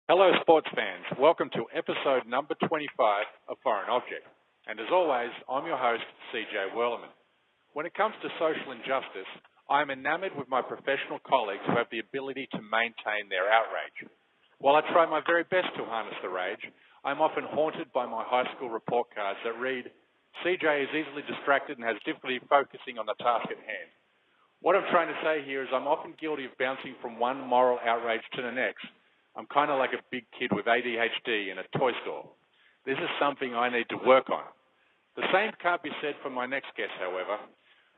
Hello, sports fans. Welcome to episode number 25 of Foreign Object. And as always, I'm your host, CJ Werleman. When it comes to social injustice, I'm enamored with my professional colleagues who have the ability to maintain their outrage. While I try my very best to harness the rage, I'm often haunted by my high school report cards that read, CJ is easily distracted and has difficulty focusing on the task at hand. What I'm trying to say here is I'm often guilty of bouncing from one moral outrage to the next. I'm kind of like a big kid with ADHD in a toy store. This is something I need to work on. The same can't be said for my next guest, however.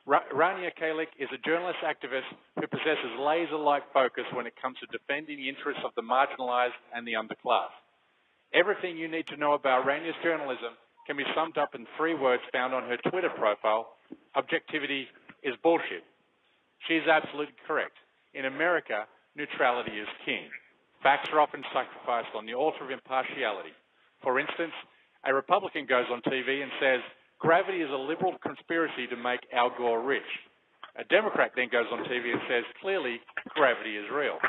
Rania Khalek is a journalist activist who possesses laser-like focus when it comes to defending the interests of the marginalized and the underclass. Everything you need to know about Rania's journalism can be summed up in 3 words found on her Twitter profile: objectivity is bullshit. She is absolutely correct. In America, neutrality is king. Facts are often sacrificed on the altar of impartiality. For instance, a Republican goes on TV and says, gravity is a liberal conspiracy to make Al Gore rich. A Democrat then goes on TV and says, clearly, gravity is real.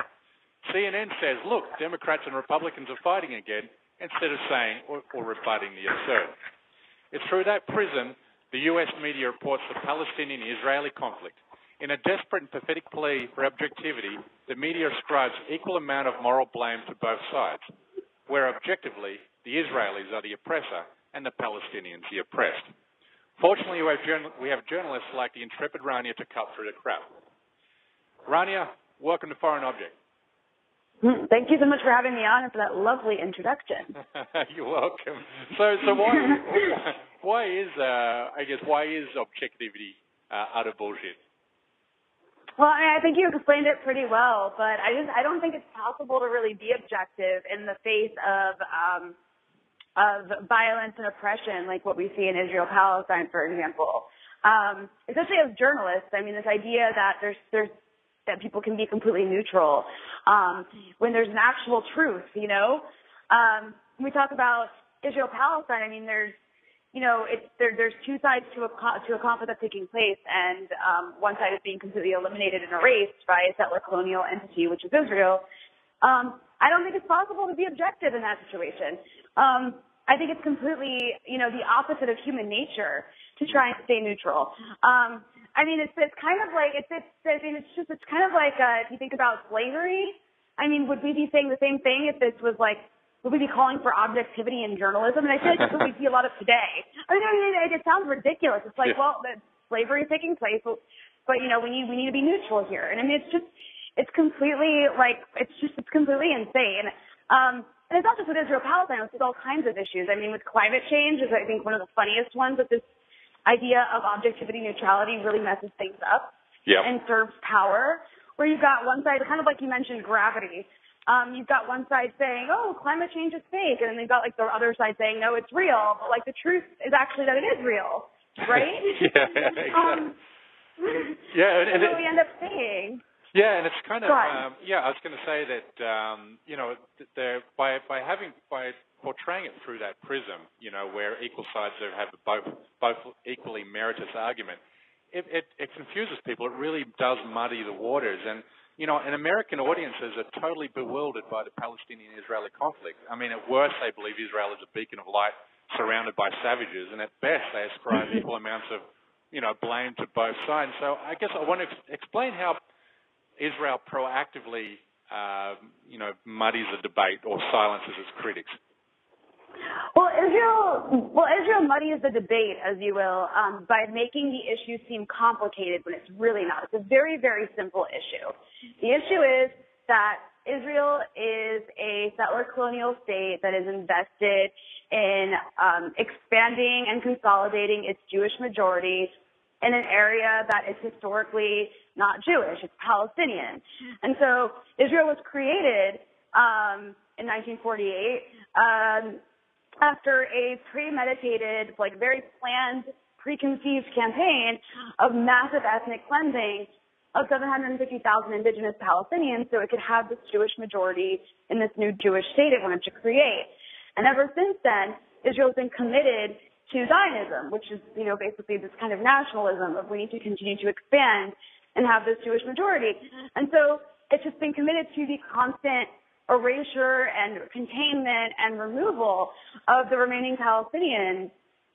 CNN says, look, Democrats and Republicans are fighting again, instead of saying or rebutting the absurd. It's through that prism the U.S. media reports the Palestinian-Israeli conflict. In a desperate and pathetic plea for objectivity, the media ascribes equal amount of moral blame to both sides, where objectively, the Israelis are the oppressor and the Palestinians the oppressed. Fortunately, we have journalists like the intrepid Rania to cut through the crap. Rania, welcome to Foreign Object. Thank you so much for having me on and for that lovely introduction. You're welcome. So why is objectivity utter bullshit? Well, I think you explained it pretty well, but I don't think it's possible to really be objective in the face of violence and oppression, like what we see in Israel-Palestine, for example. Especially as journalists, I mean, this idea that that people can be completely neutral when there's an actual truth, you know. When we talk about Israel-Palestine, I mean, there's 2 sides to a conflict that's taking place, and one side is being completely eliminated and erased by a settler colonial entity, which is Israel. I don't think it's possible to be objective in that situation. I think it's completely, the opposite of human nature to try and stay neutral. I mean, it's kind of like it's kind of like if you think about slavery. I mean, would we be saying the same thing if this was like? Would we be calling for objectivity in journalism? And I feel like that's what we see a lot of today. I mean, it sounds ridiculous. It's like, well, slavery is taking place, but we need to be neutral here. And I mean, it's completely insane. And it's not just with Israel-Palestine, it's with all kinds of issues. I mean, with climate change is, I think, one of the funniest ones, that this idea of objectivity, neutrality really messes things up and serves power, where you've got one side, kind of like you mentioned, gravity. You've got one side saying, oh, climate change is fake, and then you've got like the other side saying, no, it's real, but like the truth is actually that it is real, right? Exactly. And what we end up saying. Yeah, and it's kind of, I was going to say that, by portraying it through that prism, where equal sides have both equally meritorious argument, it confuses people. It really does muddy the waters. And, and American audiences are totally bewildered by the Palestinian-Israeli conflict. I mean, at worst, they believe Israel is a beacon of light surrounded by savages, and at best, they ascribe equal amounts of, blame to both sides. So I guess I want to explain how Israel proactively, muddies the debate or silences its critics. Well, Israel muddies the debate, as you will, by making the issue seem complicated when it's really not. It's a very, very simple issue. The issue is that Israel is a settler colonial state that is invested in expanding and consolidating its Jewish majority in an area that is historically not Jewish. It's Palestinian. And so Israel was created in 1948 after a premeditated, very planned, preconceived campaign of massive ethnic cleansing of 750,000 indigenous Palestinians so it could have this Jewish majority in this new Jewish state it wanted to create. And ever since then, Israel's been committed to Zionism, which is, basically this kind of nationalism of we need to continue to expand and have this Jewish majority. And so it's just been committed to the constant erasure and containment and removal of the remaining Palestinian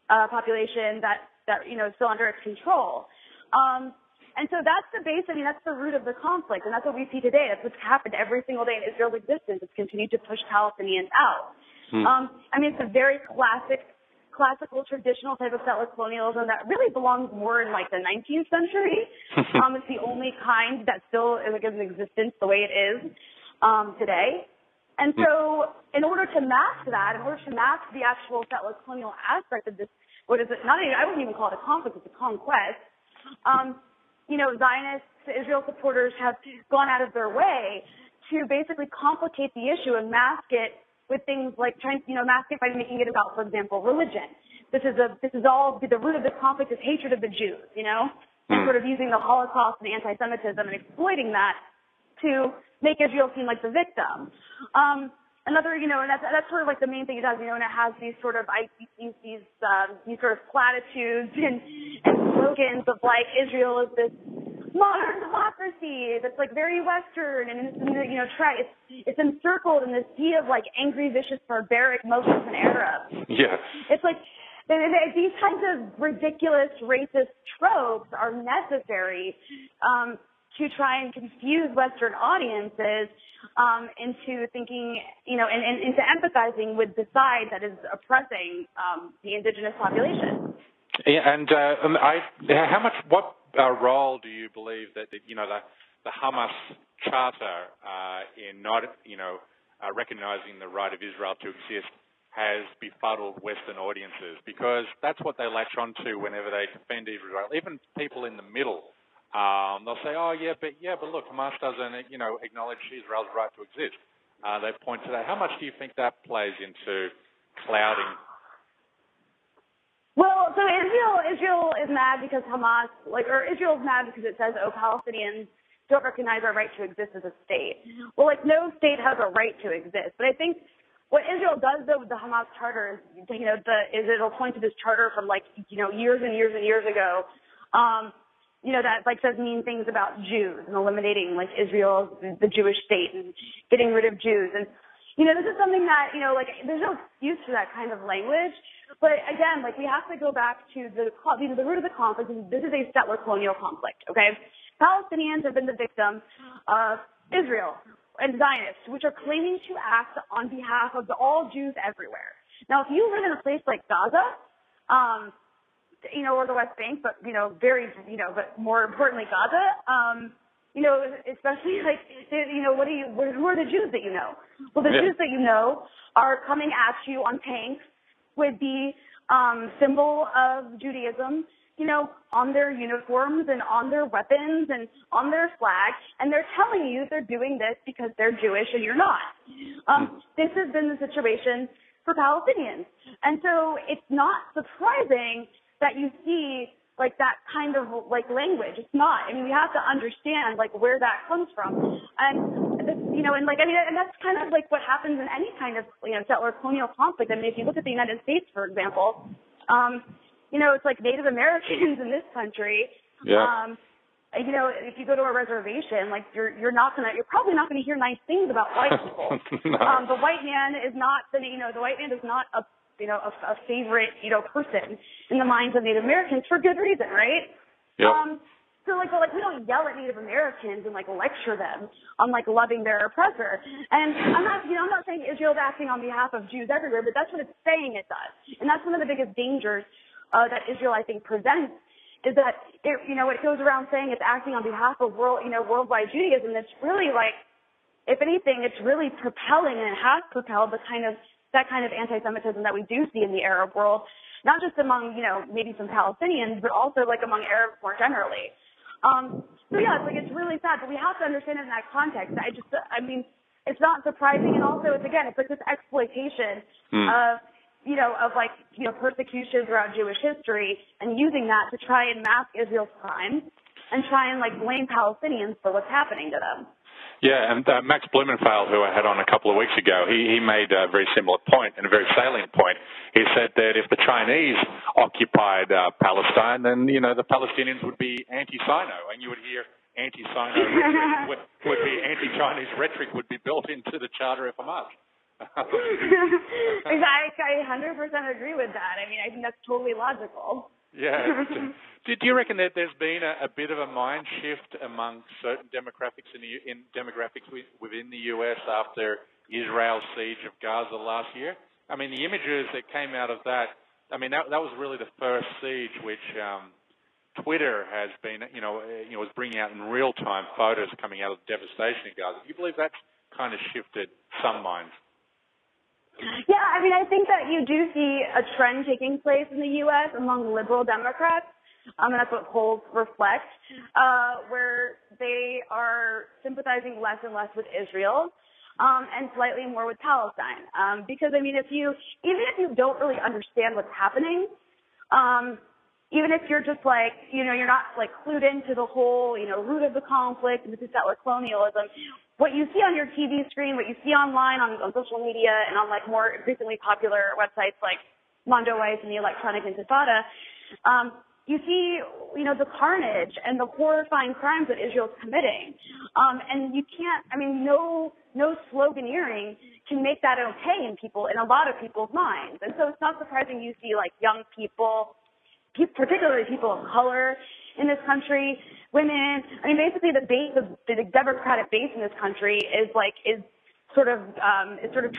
population that is still under its control. And so that's the base, that's the root of the conflict, and that's what we see today. That's what's happened every single day in Israel's existence. It's continued to push Palestinians out. It's a very classical, traditional type of settler colonialism that really belongs more in like the 19th century. It's the only kind that still is in existence the way it is today. And so in order to mask that, in order to mask the actual settler colonial aspect of this, I wouldn't even call it a conflict, it's a conquest. Zionists, Israel supporters have gone out of their way to basically complicate the issue and mask it with things like mask it by making it about, for example, religion. This is all the root of this conflict is hatred of the Jews, and sort of using the Holocaust and anti-Semitism and exploiting that to make Israel seem like the victim. And that's sort of like the main thing it does, and it has these sort of these sort of platitudes and slogans of like Israel is this modern democracy that's like very Western, and it's encircled in this sea of like angry, vicious, barbaric Muslims and Arabs. Yes. It's like these kinds of ridiculous racist tropes are necessary to try and confuse Western audiences into thinking, and into empathizing with the side that is oppressing the indigenous population. Yeah, and what role do you believe that the Hamas Charter in not recognizing the right of Israel to exist has befuddled Western audiences? Because that's what they latch onto whenever they defend Israel. Even people in the middle. They'll say, but look, Hamas doesn't, acknowledge Israel's right to exist. They point to that. How much do you think that plays into clouding? Well, so Israel is mad because Israel is mad because it says, Palestinians don't recognize our right to exist as a state. Well, no state has a right to exist. But I think what Israel does, though, with the Hamas Charter is, it'll point to this charter from years and years and years ago. That says mean things about Jews and eliminating Israel, the Jewish state, and getting rid of Jews. And this is something that there's no excuse for that kind of language. But again, we have to go back to the root of the conflict. This is a settler colonial conflict. Okay, Palestinians have been the victim of Israel and Zionists, which are claiming to act on behalf of all Jews everywhere. Now, if you live in a place like Gaza, or the West Bank, but, but more importantly, Gaza, especially who are the Jews that you know? Well, the Jews that you know are coming at you on tanks with the symbol of Judaism, on their uniforms and on their weapons and on their flag, and they're telling you they're doing this because they're Jewish and you're not. This has been the situation for Palestinians. And so it's not surprising that you see that kind of language. It's not. We have to understand where that comes from. And this, and that's kind of what happens in any kind of settler colonial conflict. If you look at the United States, for example, it's Native Americans in this country. Yeah. If you go to a reservation, you're probably not gonna hear nice things about white people. No. The white man is not a favorite, person in the minds of Native Americans for good reason, right? Yep. So we don't yell at Native Americans and lecture them on loving their oppressor. And I'm not saying Israel's acting on behalf of Jews everywhere, but that's what it's saying it does. And that's one of the biggest dangers that Israel, I think, presents, is that it goes around saying it's acting on behalf of worldwide Judaism. That's really if anything, it's really propelling, and it has propelled that kind of anti-Semitism that we do see in the Arab world, not just among, maybe some Palestinians, but also among Arabs more generally. It's really sad, but we have to understand it in that context. It's not surprising, and also it's this exploitation of persecution throughout Jewish history, and using that to try and mask Israel's crimes and try and blame Palestinians for what's happening to them. Yeah, and Max Blumenfeld, who I had on a couple of weeks ago, he made a very similar point, and a very salient point. He said that if the Chinese occupied Palestine, then, the Palestinians would be anti-Sino, and you would hear anti-Sino rhetoric would be anti-Chinese rhetoric would be built into the Charter of Hamas. Exactly, I 100% agree with that. I mean, I think that's totally logical. Yeah. Do you reckon that there's been a bit of a mind shift among certain demographics demographics within the US after Israel's siege of Gaza last year? I mean, the images that came out of that, I mean, that was really the first siege which Twitter has been, was bringing out in real time photos coming out of the devastation in Gaza. Do you believe that's kind of shifted some minds? Yeah, I mean, I think that you do see a trend taking place in the U.S. among liberal Democrats, and that's what polls reflect, where they are sympathizing less and less with Israel and slightly more with Palestine. Because, I mean, even if you don't really understand what's happening, even if you're just like, you're not like clued into the whole, root of the conflict, this is settler colonialism, what you see on your TV screen, what you see online on social media and on like more increasingly popular websites like Mondo Weiss and the Electronic Intifada, you see, the carnage and the horrifying crimes that Israel's committing. And you can't, I mean, no sloganeering can make that okay in a lot of people's minds. And so it's not surprising you see like young people, particularly people of color in this country, women. I mean, basically the Democratic base in this country is sort of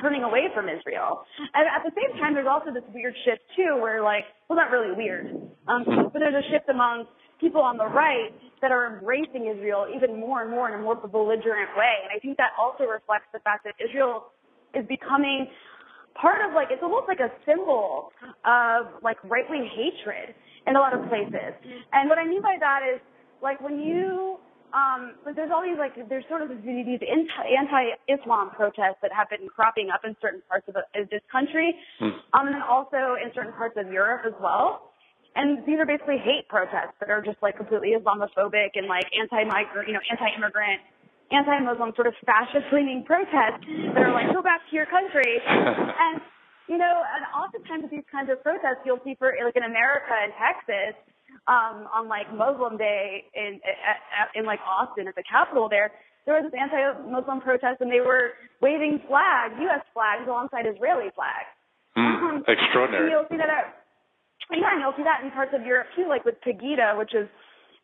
turning away from Israel. And at the same time, there's also this weird shift too, where not really weird, but there's a shift among people on the right that are embracing Israel even more and more in a more belligerent way. And I think that also reflects the fact that Israel is becoming part of it's almost like a symbol of right-wing hatred in a lot of places. And what I mean by that is when you there's all these there's sort of these anti-Islam protests that have been cropping up in certain parts of this country, and then also in certain parts of Europe as well. And these are basically hate protests that are just completely Islamophobic and anti-migrant, anti-immigrant, anti-Muslim sort of fascist-leaning protests that are go back to your country. And, and oftentimes with these kinds of protests, you'll see in America and Texas, on Muslim Day in Austin at the Capitol there was this anti-Muslim protest and they were waving flags, U.S. flags alongside Israeli flags. Extraordinary. And you'll see that and you'll see that in parts of Europe too, with Pegida, which is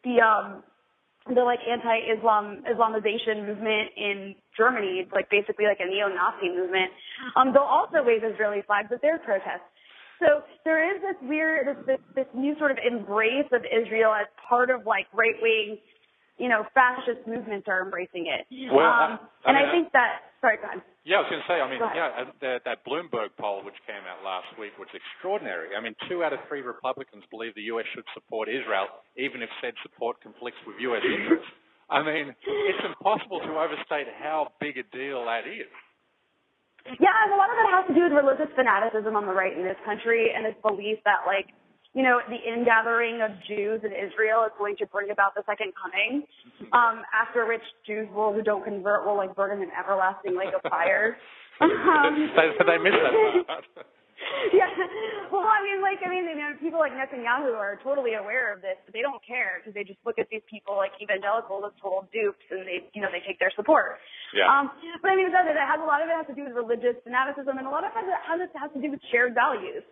the anti-Islamization movement in Germany. It's basically a neo-Nazi movement. They'll also wave Israeli flags at their protests. So there is this weird, this new sort of embrace of Israel as part of right-wing, fascist movements are embracing it. Well, I think that, sorry, go ahead. Yeah, I was going to say, that Bloomberg poll which came out last week was extraordinary. I mean, 2 out of 3 Republicans believe the U.S. should support Israel, even if said support conflicts with U.S. interests. I mean, it's impossible to overstate how big a deal that is. Yeah, and a lot of it has to do with religious fanaticism on the right in this country and this belief that, the ingathering of Jews in Israel is going to bring about the second coming, after which Jews who don't convert will burn in an everlasting lake of fire. They missed that part. Yeah. Well, people like Netanyahu are totally aware of this, but they don't care because they just look at these people like evangelicals as total dupes, and they take their support. Yeah. But it has a lot of it has to do with religious fanaticism, and a lot of it has to do with shared values.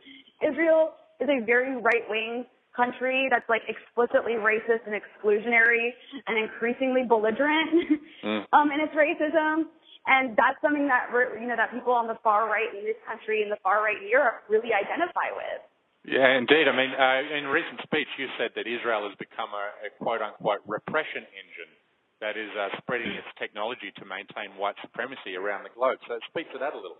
Israel is a very right-wing country that's explicitly racist and exclusionary and increasingly belligerent in its racism. And that's something that that people on the far right in this country and the far right in Europe really identify with. Yeah, indeed. I mean, in a recent speech, you said that Israel has become a quote-unquote repression engine that is spreading its technology to maintain white supremacy around the globe. So speak to that a little.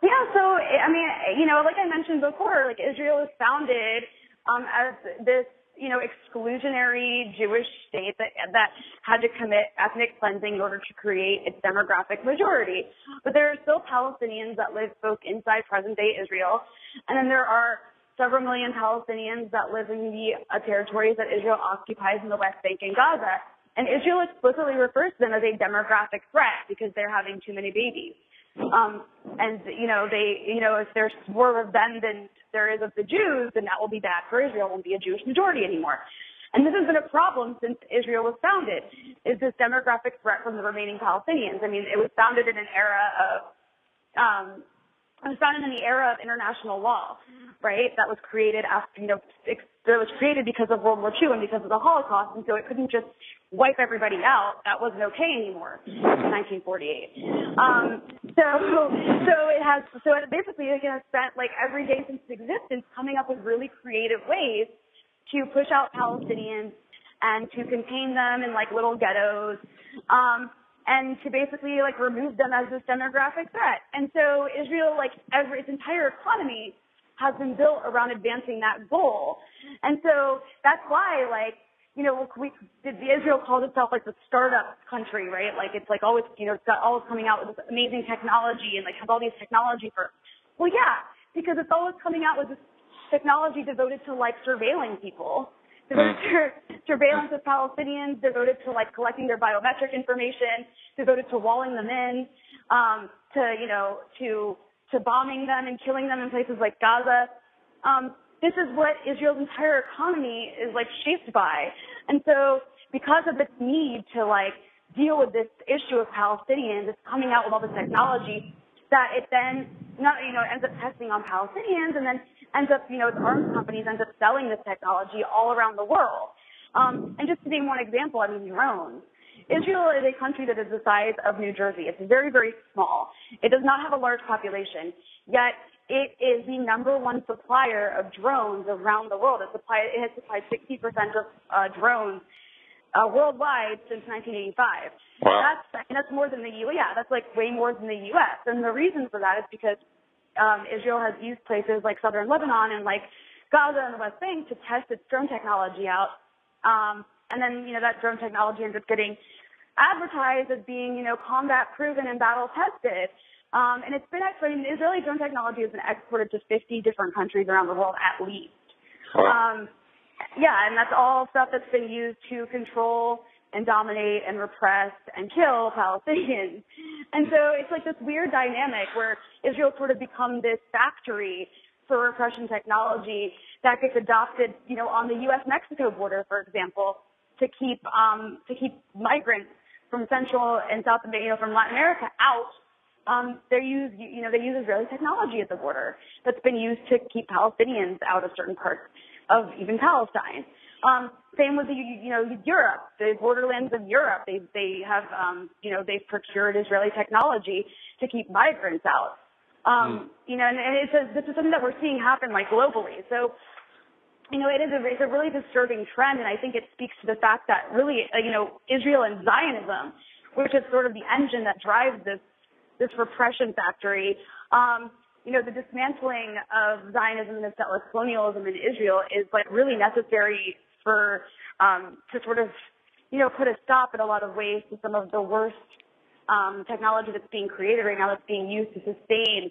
Yeah, so, like I mentioned before, Israel was founded as this, exclusionary Jewish state that had to commit ethnic cleansing in order to create its demographic majority. But there are still Palestinians that live both inside present-day Israel, and then there are several million Palestinians that live in the territories that Israel occupies in the West Bank and Gaza. And Israel explicitly refers to them as a demographic threat because they're having too many babies. If there's more of them than there is of the Jews, then that will be bad for Israel. It won't be a Jewish majority anymore. And this has been a problem since Israel was founded, is this demographic threat from the remaining Palestinians. I mean, it was founded in an era of, it was founded in the era of international law, right? That was created after, that was created because of World War II and because of the Holocaust, and so it couldn't just wipe everybody out. That wasn't okay anymore in 1948. So it basically has spent like every day since its existence coming up with really creative ways to push out Palestinians and to contain them in like little ghettos, and to basically like remove them as this demographic threat. And so Israel, like its entire economy has been built around advancing that goal. And so that's why Israel calls itself like the startup country, right? Like it's like always, it's got always coming out with this amazing technology and like has all these technology firms. Well, yeah, because it's always coming out with this technology devoted to like surveilling people, devoted to surveillance of Palestinians, devoted to like collecting their biometric information, devoted to walling them in, to bombing them and killing them in places like Gaza. This is what Israel's entire economy is like shaped by. And so because of its need to like deal with this issue of Palestinians, it's coming out with all the technology that it then ends up testing on Palestinians, and then ends up, its arms companies ends up selling this technology all around the world. And just to name one example, drones. Israel is a country that is the size of New Jersey. It's very, very small. It does not have a large population, yet it is the number one supplier of drones around the world. It has supplied 60% of drones worldwide since 1985. Wow. That's more than the U.S. Yeah, that's like way more than the U.S. And the reason for that is because Israel has used places like southern Lebanon and like Gaza and the West Bank to test its drone technology out. And then, that drone technology ends up getting advertised as being, combat proven and battle tested. And it's been Israeli drone technology has been exported to 50 different countries around the world at least. Wow. And that's all stuff that's been used to control and dominate and repress and kill Palestinians. And so it's like this weird dynamic where Israel sort of become this factory for repression technology that gets adopted, on the U.S.-Mexico border, for example, to keep migrants from Central and South America, from Latin America out. They use Israeli technology at the border that's been used to keep Palestinians out of certain parts of even Palestine. Same with Europe, the borderlands of Europe. They have they've procured Israeli technology to keep migrants out. And this is something that we're seeing happen like globally. So, it's a really disturbing trend, and I think it speaks to the fact that really, Israel and Zionism, which is sort of the engine that drives this repression factory, the dismantling of Zionism and settler colonialism in Israel is like really necessary for to sort of put a stop in a lot of ways to some of the worst technology that's being created right now, that's being used to sustain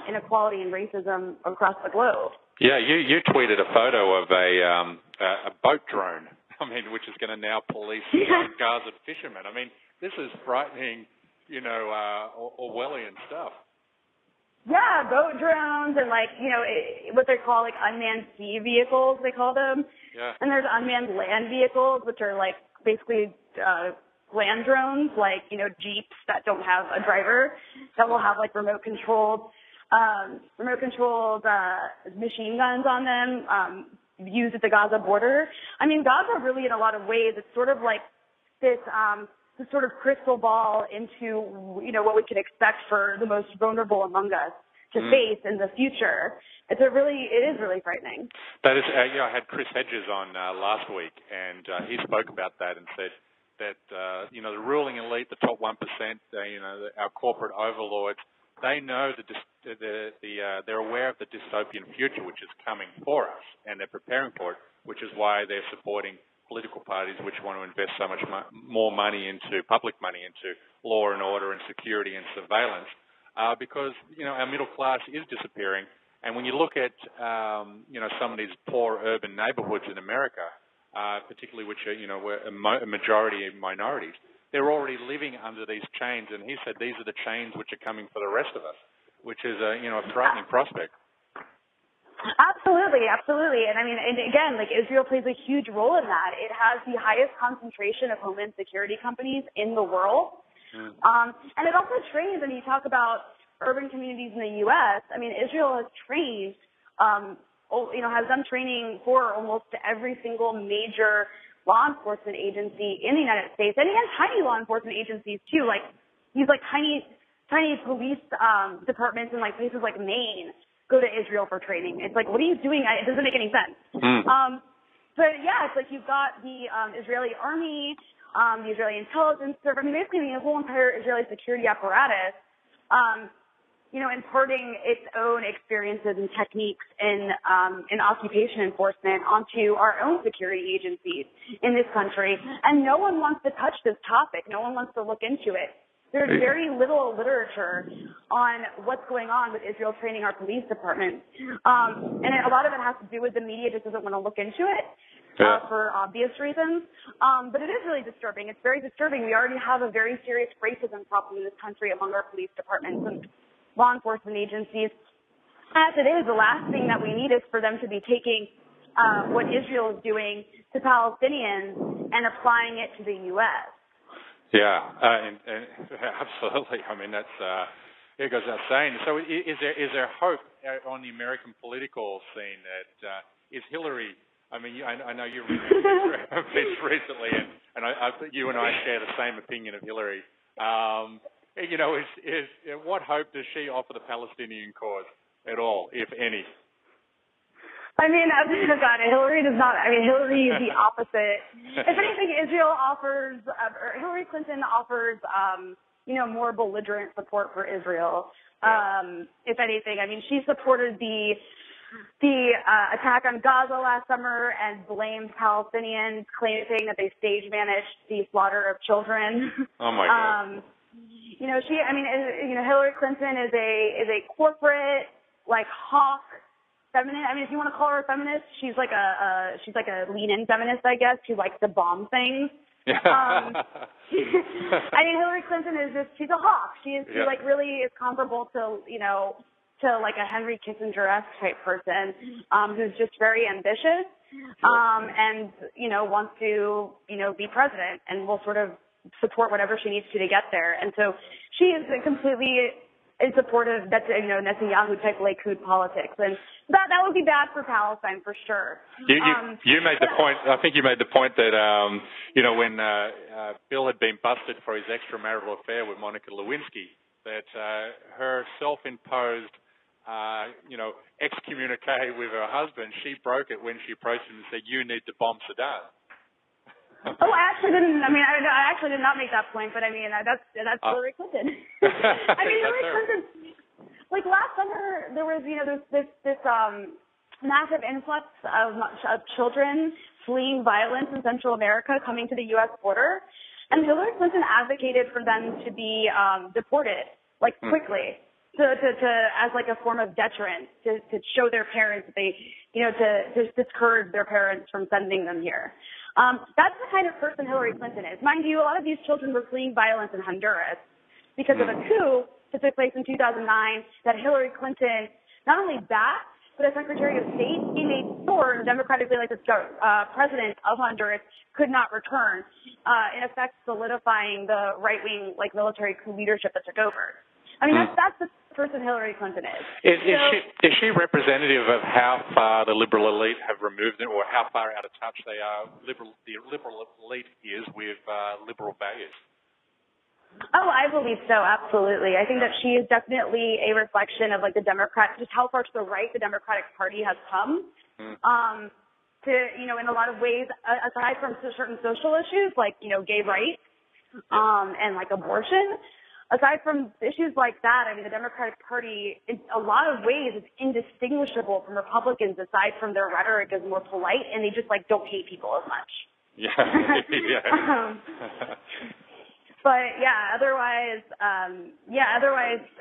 inequality and racism across the globe. Yeah, you tweeted a photo of a boat drone, which is going to now police Gaza fishermen. This is frightening, Orwellian stuff. Yeah, boat drones and what they call unmanned sea vehicles, they call them. Yeah. And there's unmanned land vehicles, which are basically land drones, Jeeps that don't have a driver, that will have remote controlled machine guns on them, used at the Gaza border. Gaza really, in a lot of ways, it's sort of like this sort of crystal ball into, what we can expect for the most vulnerable among us to face in the future. It is really frightening. That is, I had Chris Hedges on last week, and he spoke about that and said that, the ruling elite, the top 1%, our corporate overlords, they know they're aware of the dystopian future which is coming for us, and they're preparing for it, which is why they're supporting political parties which want to invest so much more money into public money into law and order and security and surveillance, because our middle class is disappearing. And when you look at some of these poor urban neighborhoods in America, particularly which are where a majority of minorities, they're already living under these chains, and he said these are the chains which are coming for the rest of us, which is a frightening prospect. Absolutely, absolutely. And I mean, and again, like Israel plays a huge role in that. It has the highest concentration of homeland security companies in the world. And it also trains, and you talk about urban communities in the U.S., I mean, Israel has trained, has done training for almost every single major law enforcement agency in the United States. And he has tiny law enforcement agencies too, like these like tiny police departments in like places like Maine go to Israel for training. It's like, what are you doing? It doesn't make any sense. But yeah, it's like you've got the Israeli army, the Israeli intelligence service. I mean, basically the whole entire Israeli security apparatus, imparting its own experiences and techniques in occupation enforcement onto our own security agencies in this country. And no one wants to touch this topic. No one wants to look into it. There's very little literature on what's going on with Israel training our police departments. And a lot of it has to do with the media just doesn't want to look into it for obvious reasons. But it is really disturbing. It's very disturbing. We already have a very serious racism problem in this country among our police departments and law enforcement agencies. As it is, the last thing that we need is for them to be taking what Israel is doing to Palestinians and applying it to the U.S. Yeah, and absolutely. I mean, that's it goes without saying. So, is there hope on the American political scene that is Hillary? I mean, I know you read this recently, and you and I share the same opinion of Hillary. What hope does she offer the Palestinian cause at all, if any? I mean, Hillary does not. I mean, Hillary is the opposite. If anything, Hillary Clinton offers, more belligerent support for Israel. If anything, I mean, she supported the attack on Gaza last summer and blamed Palestinians, claiming that they stage managed the slaughter of children. Oh my God. Hillary Clinton is a corporate, like, hawk feminist. I mean, if you want to call her a feminist, she's like a lean-in feminist, I guess. She likes to bomb things. Hillary Clinton she's a hawk. She really is comparable to like a Henry Kissinger-esque type person, who's just very ambitious, and, wants to, be president and will sort of support whatever she needs to get there. And so she is completely in support of Netanyahu type Likud politics, and that would be bad for Palestine for sure. You made the point. I think you made the point that when Bill had been busted for his extramarital affair with Monica Lewinsky, that her self-imposed excommunique with her husband, she broke it when she approached him and said, "You need to bomb Saddam." Oh, I actually didn't. I mean, I actually did not make that point, but I mean, that's Hillary Clinton. Hillary Clinton. Like last summer, there was this massive influx of children fleeing violence in Central America coming to the U.S. border, and Hillary Clinton advocated for them to be deported quickly. To as like a form of deterrent to show their parents that they to discourage their parents from sending them here. That's the kind of person Hillary Clinton is. Mind you, a lot of these children were fleeing violence in Honduras because of a coup that took place in 2009 that Hillary Clinton not only backed, but as Secretary of State, he made sure the democratically elected president of Honduras could not return, in effect solidifying the right-wing military coup leadership that took over. I mean, that's the person Hillary Clinton is. Is she representative of how far the liberal elite have removed it, or how far out of touch the liberal elite is with liberal values? Oh, I believe so, absolutely. I think that she is definitely a reflection of the just how far to the right the Democratic Party has come. To in a lot of ways, aside from certain social issues like gay rights and abortion. Aside from issues like that, I mean, the Democratic Party, in a lot of ways, is indistinguishable from Republicans, aside from their rhetoric is more polite, and they just, don't hate people as much. But, otherwise,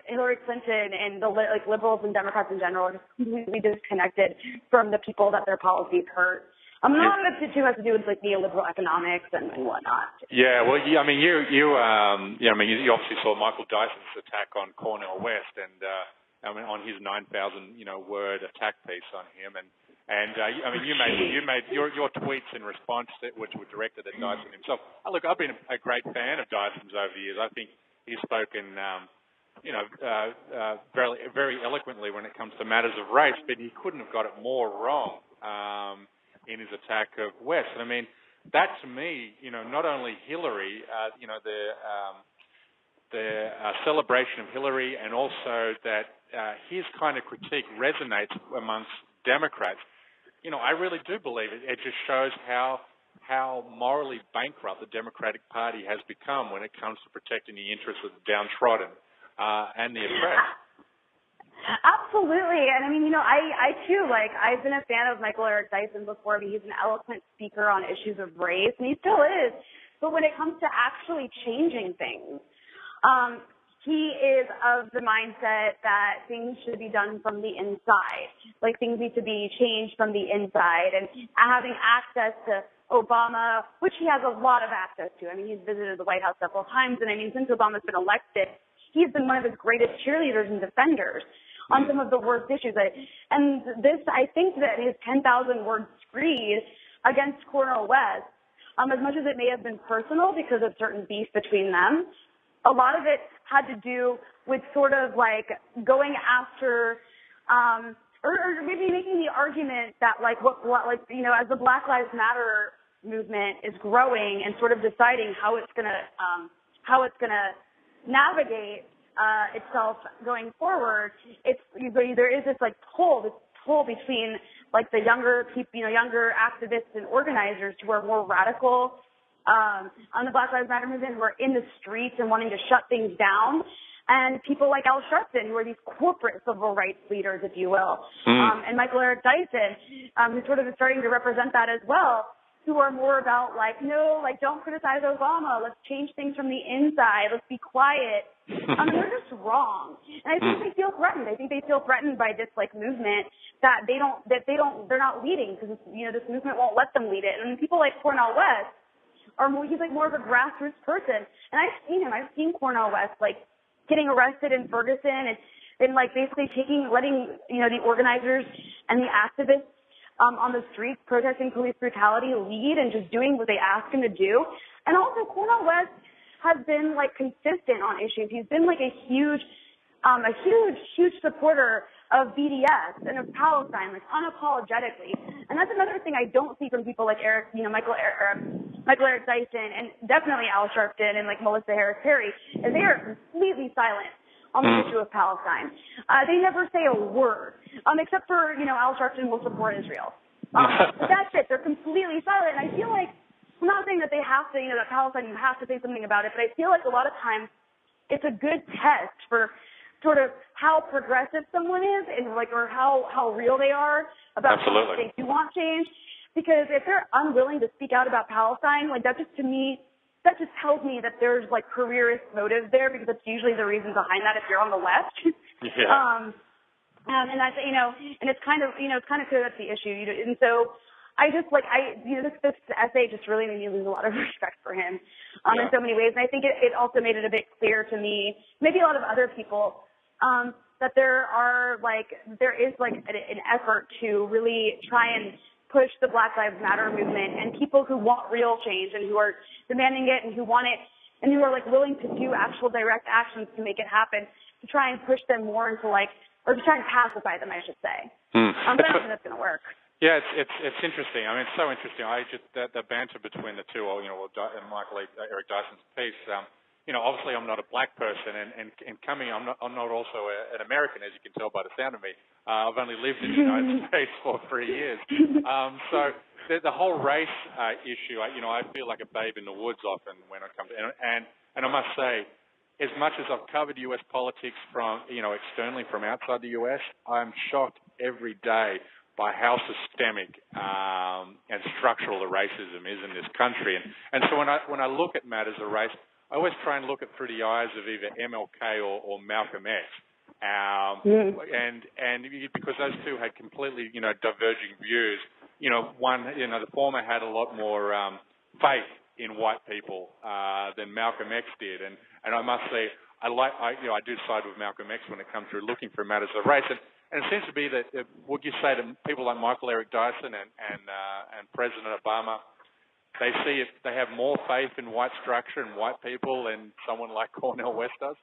Hillary Clinton and the, liberals and Democrats in general are just completely disconnected from the people that their policies hurt. A lot of it too has to do with neoliberal economics and whatnot. Yeah, well, you obviously saw Michael Dyson's attack on Cornel West, and on his 9,000 word attack piece on him, and you made your tweets in response to it, which were directed at Dyson himself. Look, I've been a great fan of Dyson's over the years. I think he's spoken very, very eloquently when it comes to matters of race, but he couldn't have got it more wrong in his attack of West. And I mean, that to me, not only Hillary, the celebration of Hillary, and also that his kind of critique resonates amongst Democrats. I really do believe it. It just shows how morally bankrupt the Democratic Party has become when it comes to protecting the interests of the downtrodden and the oppressed. Absolutely. And I mean, I too, I've been a fan of Michael Eric Dyson before. He's an eloquent speaker on issues of race, and he still is. But when it comes to actually changing things, he is of the mindset that things should be done from the inside. Like, things need to be changed from the inside. And having access to Obama, which he has a lot of access to. I mean, he's visited the White House several times. And I mean, since Obama's been elected, he's been one of his greatest cheerleaders and defenders on some of the worst issues. And this, I think that his 10,000-word screed against Cornel West, as much as it may have been personal because of certain beef between them, a lot of it had to do with sort of going after, or maybe making the argument that as the Black Lives Matter movement is growing and sort of deciding how it's gonna navigate itself going forward, there is this pull between the younger people, younger activists and organizers who are more radical on the Black Lives Matter movement, who are in the streets and wanting to shut things down, and people like Al Sharpton, who are these corporate civil rights leaders, if you will, and Michael Eric Dyson, who sort of is starting to represent that as well, who are more about don't criticize Obama, let's change things from the inside, let's be quiet. They're just wrong. And I think they feel threatened. I think they feel threatened by this movement that they're not leading, because this movement won't let them lead it. And people like Cornel West he's more of a grassroots person. And I've seen Cornel West getting arrested in Ferguson and basically letting the organizers and the activists on the streets protesting police brutality lead and just doing what they ask him to do. And also Cornel West has been consistent on issues. He's been a huge supporter of BDS and of Palestine, unapologetically. And that's another thing I don't see from people like Michael Eric Dyson, and definitely Al Sharpton and Melissa Harris Perry, is they are completely silent on the issue of Palestine. They never say a word, except for, Al Sharpton will support Israel. But that's it. They're completely silent. And I feel I'm not saying that they have to, that Palestine, you have to say something about it, but I feel a lot of times it's a good test for sort of how progressive someone is and or how real they are about Absolutely. They do want change. Because if they're unwilling to speak out about Palestine, that just tells me that there's careerist motives there, because that's usually the reason behind that if you're on the left. Yeah. And that's and it's kind of clear that's the issue. And so I just this essay just really made me lose a lot of respect for him in so many ways. And I think it also made it a bit clear to me, maybe a lot of other people, that there is an effort to really try and push the Black Lives Matter movement, and people who want real change and who are demanding it and who want it and who are willing to do actual direct actions to make it happen, to try and push them more into or to try and pacify them, I should say. But I don't think that's going to work. Yeah, it's interesting. I mean, it's so interesting. The banter between the two, Michael Eric Dyson's piece. Obviously I'm not a black person, and coming, I'm not also an American, as you can tell by the sound of me. I've only lived in the United States for 3 years. So the whole race issue, I feel like a babe in the woods often when it comes to, and I must say, as much as I've covered U.S. politics from, externally from outside the U.S., I'm shocked every day by how systemic and structural the racism is in this country. And so when I look at matters of race, I always try and look at through the eyes of either MLK or Malcolm X. And because those two had completely, diverging views. One, the former had a lot more faith in white people than Malcolm X did. And I must say, I do side with Malcolm X when it comes to looking for matters of race, and it seems to be that would you say to people like Michael Eric Dyson and President Obama, they have more faith in white structure and white people than someone like Cornel West does?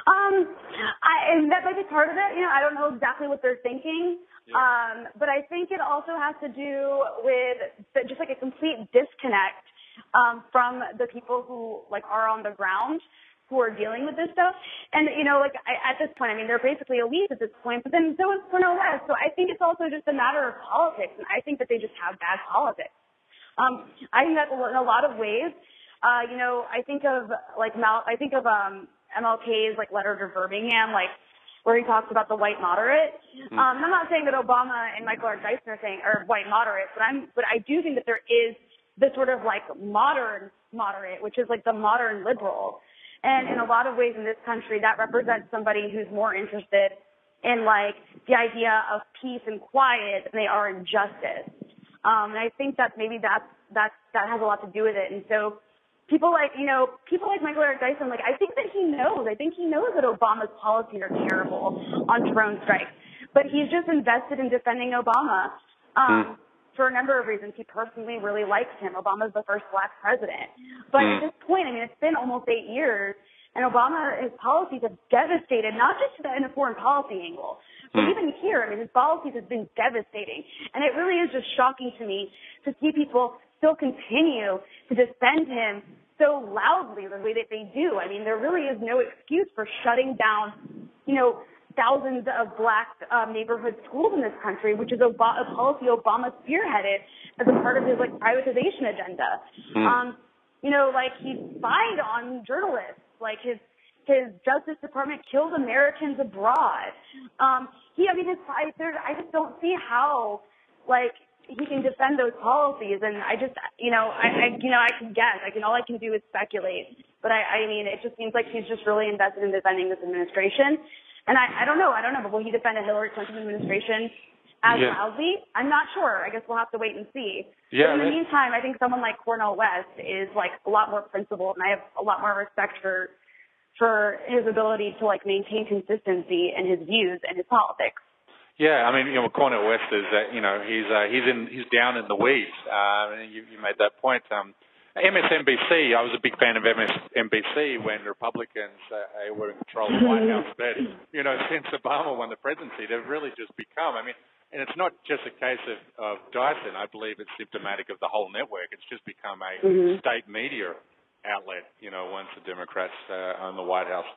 And that might be part of it. I don't know exactly what they're thinking. Yeah. But I think it also has to do with just like a complete disconnect from the people who are on the ground who are dealing with this stuff. And, at this point, they're basically elites at this point, but then so is Cornel West. So I think it's also just a matter of politics, and I think that they just have bad politics. I think that in a lot of ways, I think of MLK's letter to Birmingham, where he talks about the white moderate. And I'm not saying that Obama and Michael R. Dyson are white moderates, but I do think that there is this sort of modern moderate, which is the modern liberal. And in a lot of ways in this country, that represents somebody who's more interested in the idea of peace and quiet than they are in justice. And I think that maybe that has a lot to do with it. And so people like Michael Eric Dyson, I think that he knows that Obama's policies are terrible on drone strikes, but he's just invested in defending Obama for a number of reasons. He personally really likes him. Obama's the first black president. But at this point, it's been almost 8 years, and his policies have devastated, not just in a foreign policy angle, but even here, his policies have been devastating. And it really is just shocking to me to see people still continue to defend him so loudly the way that they do. There really is no excuse for shutting down, thousands of black neighborhood schools in this country, which is a policy Obama spearheaded as a part of his privatization agenda. He spied on journalists. His Justice Department killed Americans abroad. I just don't see how he can defend those policies, and I can guess. All I can do is speculate. But it just seems like he's just really invested in defending this administration. And I don't know, but will he defend a Hillary Clinton administration as loudly? I'm not sure. I guess we'll have to wait and see. Yeah, but in the meantime, I think someone like Cornel West is a lot more principled, and I have a lot more respect for his ability to maintain consistency in his views and his politics. Yeah, Cornel West is he's down in the weeds. You made that point. MSNBC, I was a big fan of MSNBC when Republicans were in control of the White House. But, since Obama won the presidency, they've really just become, and it's not just a case of Dyson. I believe it's symptomatic of the whole network. It's just become a state media outlet, once the Democrats own the White House.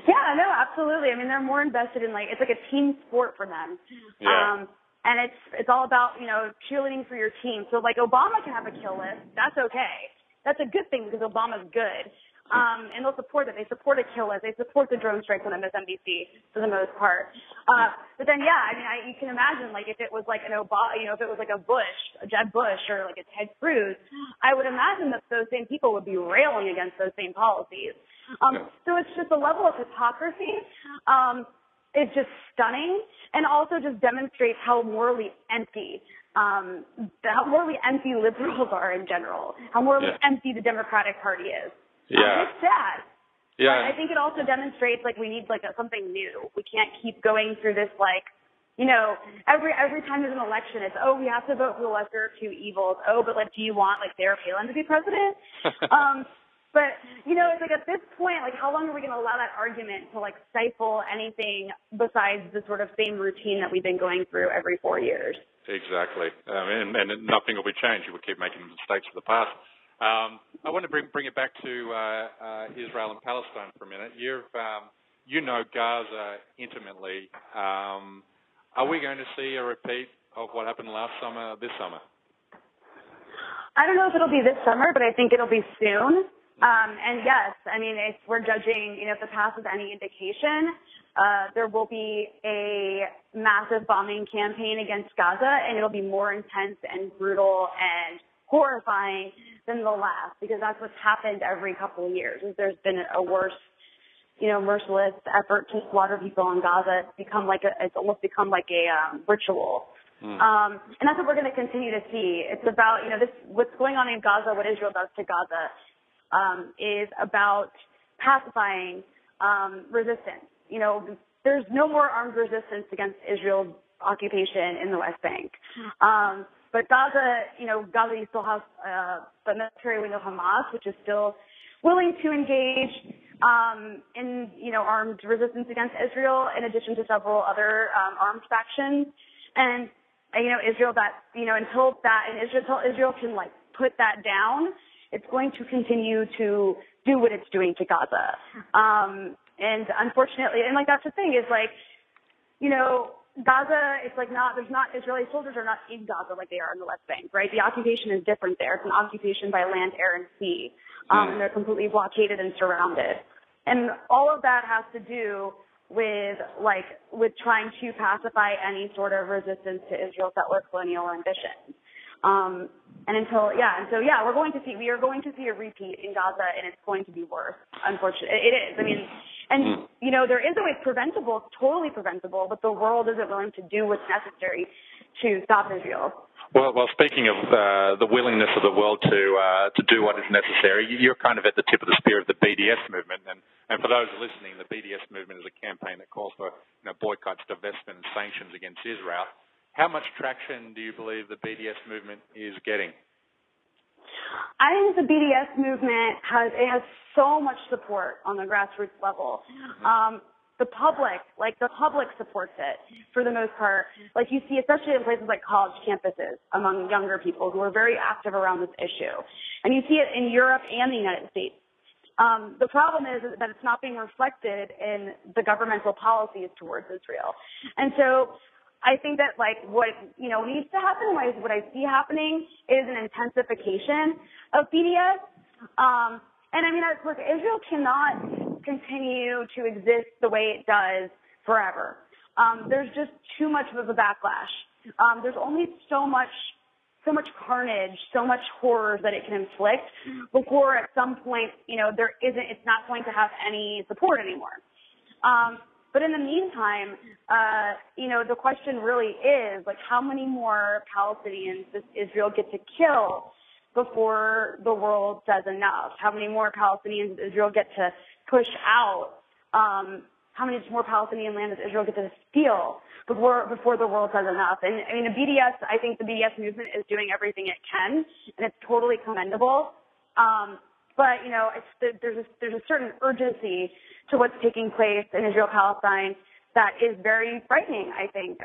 Yeah, no, absolutely. They're more invested in it's like a team sport for them. Yeah. And it's all about, cheerleading for your team. So Obama can have a kill list. That's okay. That's a good thing because Obama's good. And they'll support it. They support a kill list. They support the drone strikes on MSNBC for the most part. But then, you can imagine if it was an Obama, if it was a Bush, a Jeb Bush, or a Ted Cruz, I would imagine that those same people would be railing against those same policies. So it's just a level of hypocrisy. It's just stunning, and also just demonstrates how morally empty liberals are in general, how morally empty the Democratic Party is. Yeah. It's sad. Yeah. I think it also demonstrates we need something new. We can't keep going through this every time there's an election, it's we have to vote for the lesser of two evils. But do you want Sarah Palin to be president? But, it's at this point, how long are we going to allow that argument to, stifle anything besides the sort of same routine that we've been going through every 4 years? Exactly. And nothing will be changed. We'll keep making mistakes of the past. I want to bring it back to Israel and Palestine for a minute. You know Gaza intimately. Are we going to see a repeat of what happened this summer? I don't know if it'll be this summer, but I think it'll be soon. And yes, if we're judging, if the past is any indication, there will be a massive bombing campaign against Gaza, and it'll be more intense and brutal and horrifying than the last, because that's what's happened every couple of years. There's been a worse, merciless effort to slaughter people in Gaza. It's almost become like a ritual. And that's what we're going to continue to see. It's about, what's going on in Gaza, what Israel does to Gaza, is about pacifying resistance. There's no more armed resistance against Israel's occupation in the West Bank. But Gaza, Gaza still has the military wing of Hamas, which is still willing to engage in, armed resistance against Israel, in addition to several other armed factions. And Israel, until Israel can put that down, it's going to continue to do what it's doing to Gaza. And unfortunately, and that's the thing is Gaza, it's Israeli soldiers are not in Gaza like they are in the West Bank, right? The occupation is different there. It's an occupation by land, air, and sea. And they're completely blockaded and surrounded. And all of that has to do with trying to pacify any sort of resistance to Israel's settler colonial ambitions. We are going to see a repeat in Gaza, and it's going to be worse. Unfortunately, it is. There is a way it's preventable, totally preventable, but the world isn't willing to do what's necessary to stop Israel. Well, speaking of the willingness of the world to do what is necessary, you're kind of at the tip of the spear of the BDS movement, and for those listening, the BDS movement is a campaign that calls for boycotts, divestment, and sanctions against Israel. How much traction do you believe the BDS movement is getting? I think the BDS movement has so much support on the grassroots level. The public supports it for the most part. You see, especially in places like college campuses among younger people who are very active around this issue. And you see it in Europe and the United States. The problem is that it's not being reflected in the governmental policies towards Israel. And so I think that what needs to happen, what I see happening is an intensification of BDS. Look, Israel cannot continue to exist the way it does forever. There's just too much of a backlash. There's only so much carnage, so much horror that it can inflict before at some point, it's not going to have any support anymore. But in the meantime, the question really is, how many more Palestinians does Israel get to kill before the world does enough? How many more Palestinians does Israel get to push out? How many more Palestinian land does Israel get to steal before the world does enough? And I think the BDS movement is doing everything it can, and it's totally commendable. But there's a certain urgency to what's taking place in Israel-Palestine that is very frightening, I think.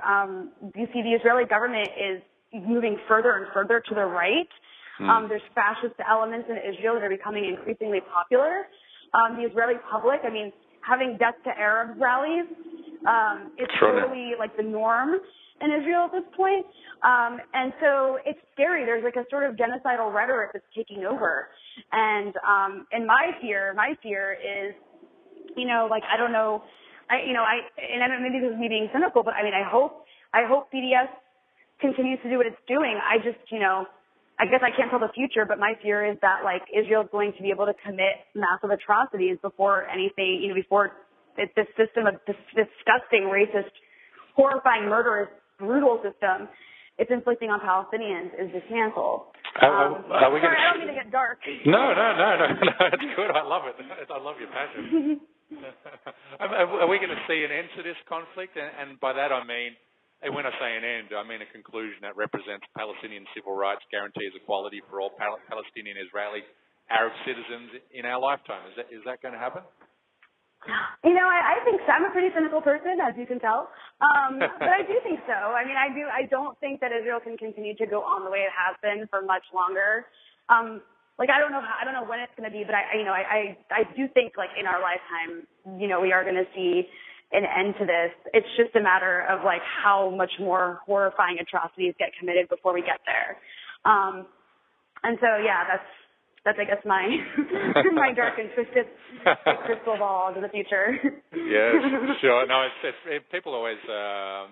You see the Israeli government is moving further and further to the right. There's fascist elements in Israel that are becoming increasingly popular. The Israeli public, having death to Arabs rallies is totally the norm in Israel at this point. And so it's scary. There's a sort of genocidal rhetoric that's taking over. And my fear is, I don't know, maybe this is me being cynical, but I hope BDS continues to do what it's doing. I guess I can't tell the future, but my fear is that Israel's going to be able to commit massive atrocities before anything, before this system of this disgusting, racist, horrifying, murderous, brutal system it's inflicting on Palestinians is dismantled. Are we sorry, I don't mean to get dark. No, it's good. I love it. I love your passion. Are we going to see an end to this conflict? And by that I mean, when I say an end, I mean a conclusion that represents Palestinian civil rights, guarantees equality for all Palestinian, Israeli, Arab citizens in our lifetime. Is that going to happen? I think so. I'm a pretty cynical person, as you can tell. But I do think so. I don't think that Israel can continue to go on the way it has been for much longer. I don't know when it's going to be, but I do think in our lifetime, we are going to see an end to this. It's just a matter of how much more horrifying atrocities get committed before we get there. And so that's I guess my my dark and twisted crystal ball into the future. Yes, sure. No, it's people always even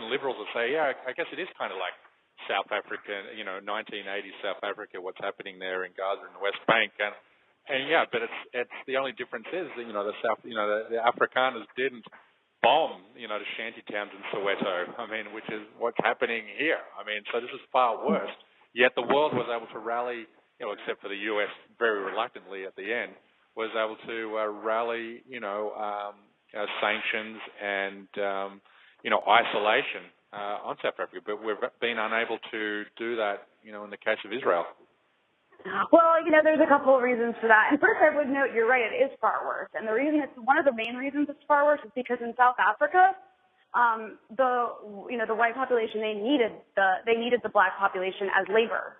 liberals will say, I guess it is kind of like South Africa, 1980s South Africa, what's happening there in Gaza and the West Bank, and but it's the only difference is the the Afrikaners didn't bomb the shanty towns in Soweto. Which is what's happening here. So this is far worse. Yet the world was able to rally, except for the US very reluctantly at the end, was able to rally, sanctions and, isolation on South Africa, but we've been unable to do that, in the case of Israel. Well, there's a couple of reasons for that. And first, I would note you're right; it is far worse. And one of the main reasons it's far worse is because in South Africa, the white population they needed the black population as labor.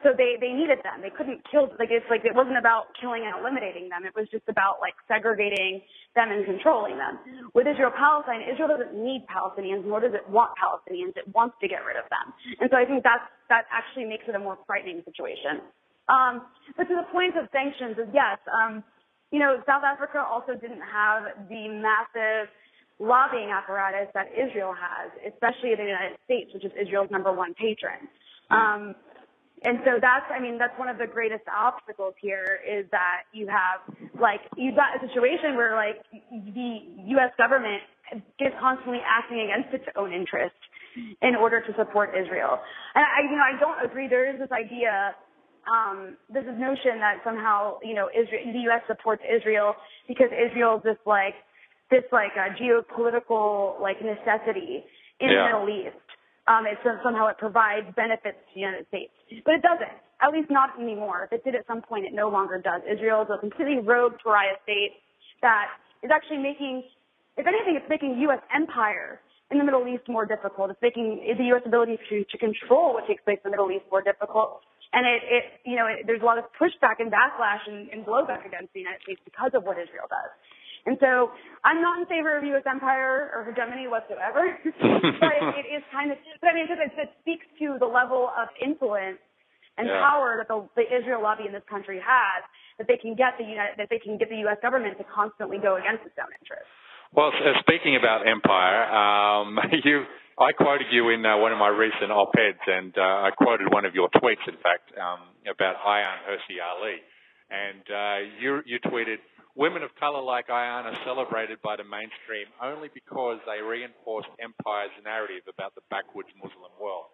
So they needed them. They couldn't kill. It wasn't about killing and eliminating them. It was just about segregating them and controlling them. With Israel-Palestine, Israel doesn't need Palestinians, nor does it want Palestinians. It wants to get rid of them. And so I think that actually makes it a more frightening situation. But to the point of sanctions is yes, South Africa also didn't have the massive lobbying apparatus that Israel has, especially in the United States, which is Israel's #1 patron. And so that's one of the greatest obstacles here is that you've got a situation where the U.S. government is constantly acting against its own interest in order to support Israel. And I don't agree. There is this idea, this notion that somehow, the U.S. supports Israel because Israel is this geopolitical necessity in the Middle East. Somehow it provides benefits to the United States. But it doesn't, at least not anymore. If it did at some point, it no longer does. Israel is a completely rogue pariah state that is actually making, if anything, it's making U.S. empire in the Middle East more difficult. It's making the U.S. ability to control what takes place in the Middle East more difficult. And there's a lot of pushback and backlash and blowback against the United States because of what Israel does. And so I'm not in favor of U.S. empire or hegemony whatsoever, but it is kind of, it speaks to the level of influence and power that the Israel lobby in this country has, that they can get the U.S. government to constantly go against its own interests. Well, speaking about empire, I quoted you in one of my recent op-eds, and I quoted one of your tweets, in fact, about Ayaan Hirsi Ali, and you tweeted, "Women of color like Ayaan are celebrated by the mainstream only because they reinforced empire's narrative about the backwoods Muslim world."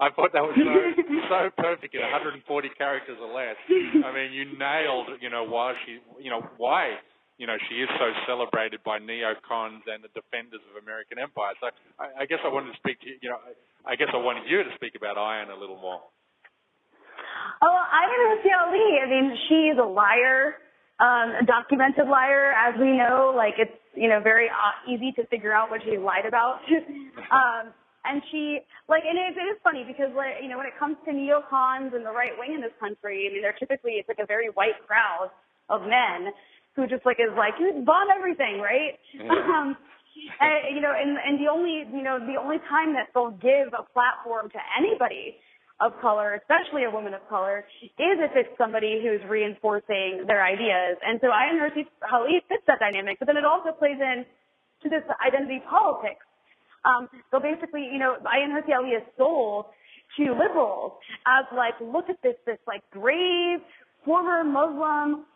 I thought that was so perfect in 140 characters or less. I mean, you nailed, why she is so celebrated by neocons and the defenders of American empire. So I guess I wanted to speak to you. I guess I wanted you to speak about Ayaan a little more. Oh, Ayaan Hirsi Ali. I mean, she is a liar. A documented liar, as we know, it's, very easy to figure out what she lied about. And she, and it is funny because, when it comes to neocons and the right wing in this country, they're typically, it's a very white crowd of men who just you bomb everything, right? Yeah. And the only time that they'll give a platform to anybody of color, especially a woman of color, is if it's somebody who's reinforcing their ideas. And so Ayaan Hirsi Ali fits that dynamic, but then it also plays in to this identity politics. So basically, Ayaan Hirsi Ali is sold to liberals as look at this brave former Muslim,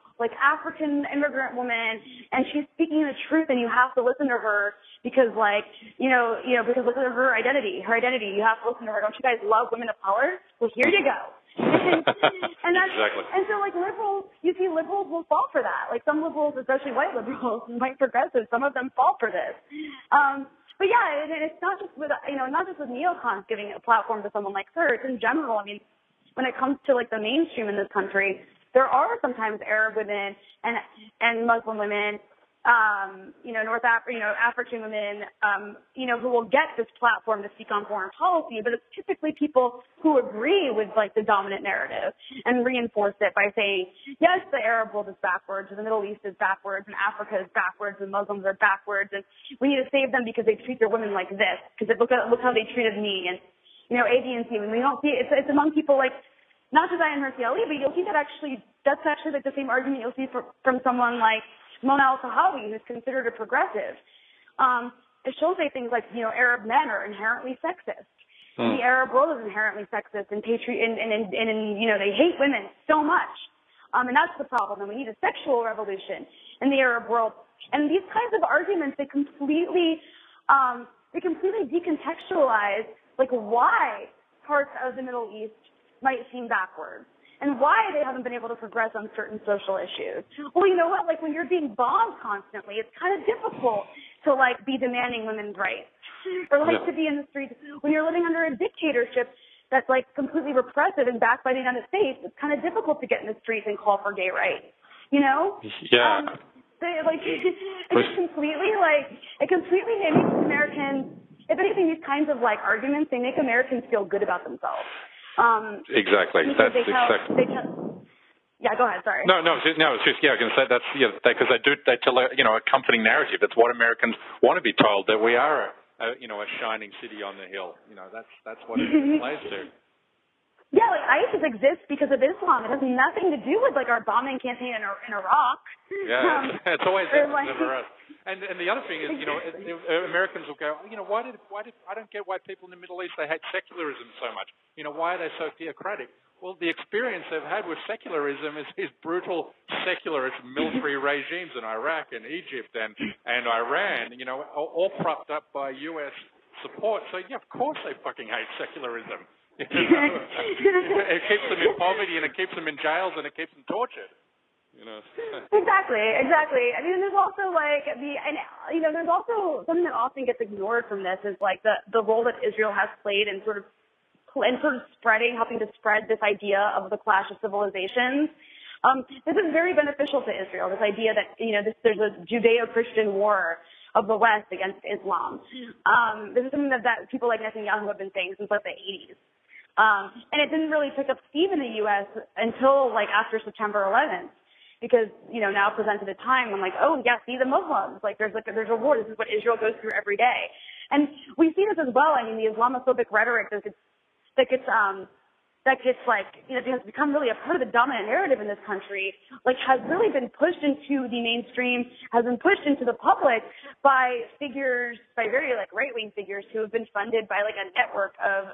African immigrant woman, and she's speaking the truth, and you have to listen to her because because look at her identity. You have to listen to her. Don't you guys love women of color? Well, here you go. And that's, exactly. And so, liberals, you see liberals will fall for that. Some liberals, especially white liberals, white progressives, some of them fall for this. But yeah, and it's not just with, not just with neocons giving a platform to someone like her. It's in general. When it comes to the mainstream in this country, there are sometimes Arab women and Muslim women, African women, who will get this platform to speak on foreign policy, but it's typically people who agree with the dominant narrative and reinforce it by saying, yes, the Arab world is backwards, and the Middle East is backwards, and Africa is backwards, and Muslims are backwards, and we need to save them because they treat their women like this, because look how they treated me, and A, B, and C. And we don't see it's among people not just Ayaan Hirsi Ali, but you'll see that's actually the same argument you'll see from someone like Mona Al-Sahawi, who's considered a progressive. She'll say things like, Arab men are inherently sexist. The Arab world is inherently sexist and they hate women so much. And that's the problem. And we need a sexual revolution in the Arab world. And these kinds of arguments, they completely decontextualize why parts of the Middle East might seem backwards. and why they haven't been able to progress on certain social issues. Well, you know what? Like when you're being bombed constantly, it's kind of difficult to like be demanding women's rights or like to be in the streets. When you're living under a dictatorship that's like completely repressive and backed by the United States, it's kind of difficult to get in the streets and call for gay rights. You know? Yeah. It completely makes Americans. If anything, these kinds of like arguments, they make Americans feel good about themselves. Exactly. That's exactly. Yeah, go ahead. Sorry. No. It's just I can say that's because they tell a comforting narrative. That's what Americans want to be told, that we are a shining city on the hill. That's what it plays to. Yeah, like ISIS exists because of Islam. It has nothing to do with like our bombing campaign in Iraq. Yeah, it's always never us. And the other thing is, Americans will go, why I don't get why people in the Middle East, they hate secularism so much. Why are they so theocratic? Well, the experience they've had with secularism is these brutal secularist military regimes in Iraq and Egypt and Iran, all propped up by U.S. support. So, yeah, of course they fucking hate secularism. It keeps them in poverty and it keeps them in jails and it keeps them tortured. Exactly. I mean, there's also like there's also something that often gets ignored from this is like the role that Israel has played in sort of helping to spread this idea of the clash of civilizations. This is very beneficial to Israel. This idea that there's a Judeo-Christian war of the West against Islam. This is something that people like Netanyahu have been saying since like the 80s. And it didn't really pick up steam in the U.S. until like after September 11th, because now presented at a time I'm like, oh yeah, see the Muslims, like there's a war. This is what Israel goes through every day, and we see this as well. I mean, the Islamophobic rhetoric that gets has become really a part of the dominant narrative in this country, like has really been pushed into the mainstream, has been pushed into the public by very like right-wing figures who have been funded by like a network of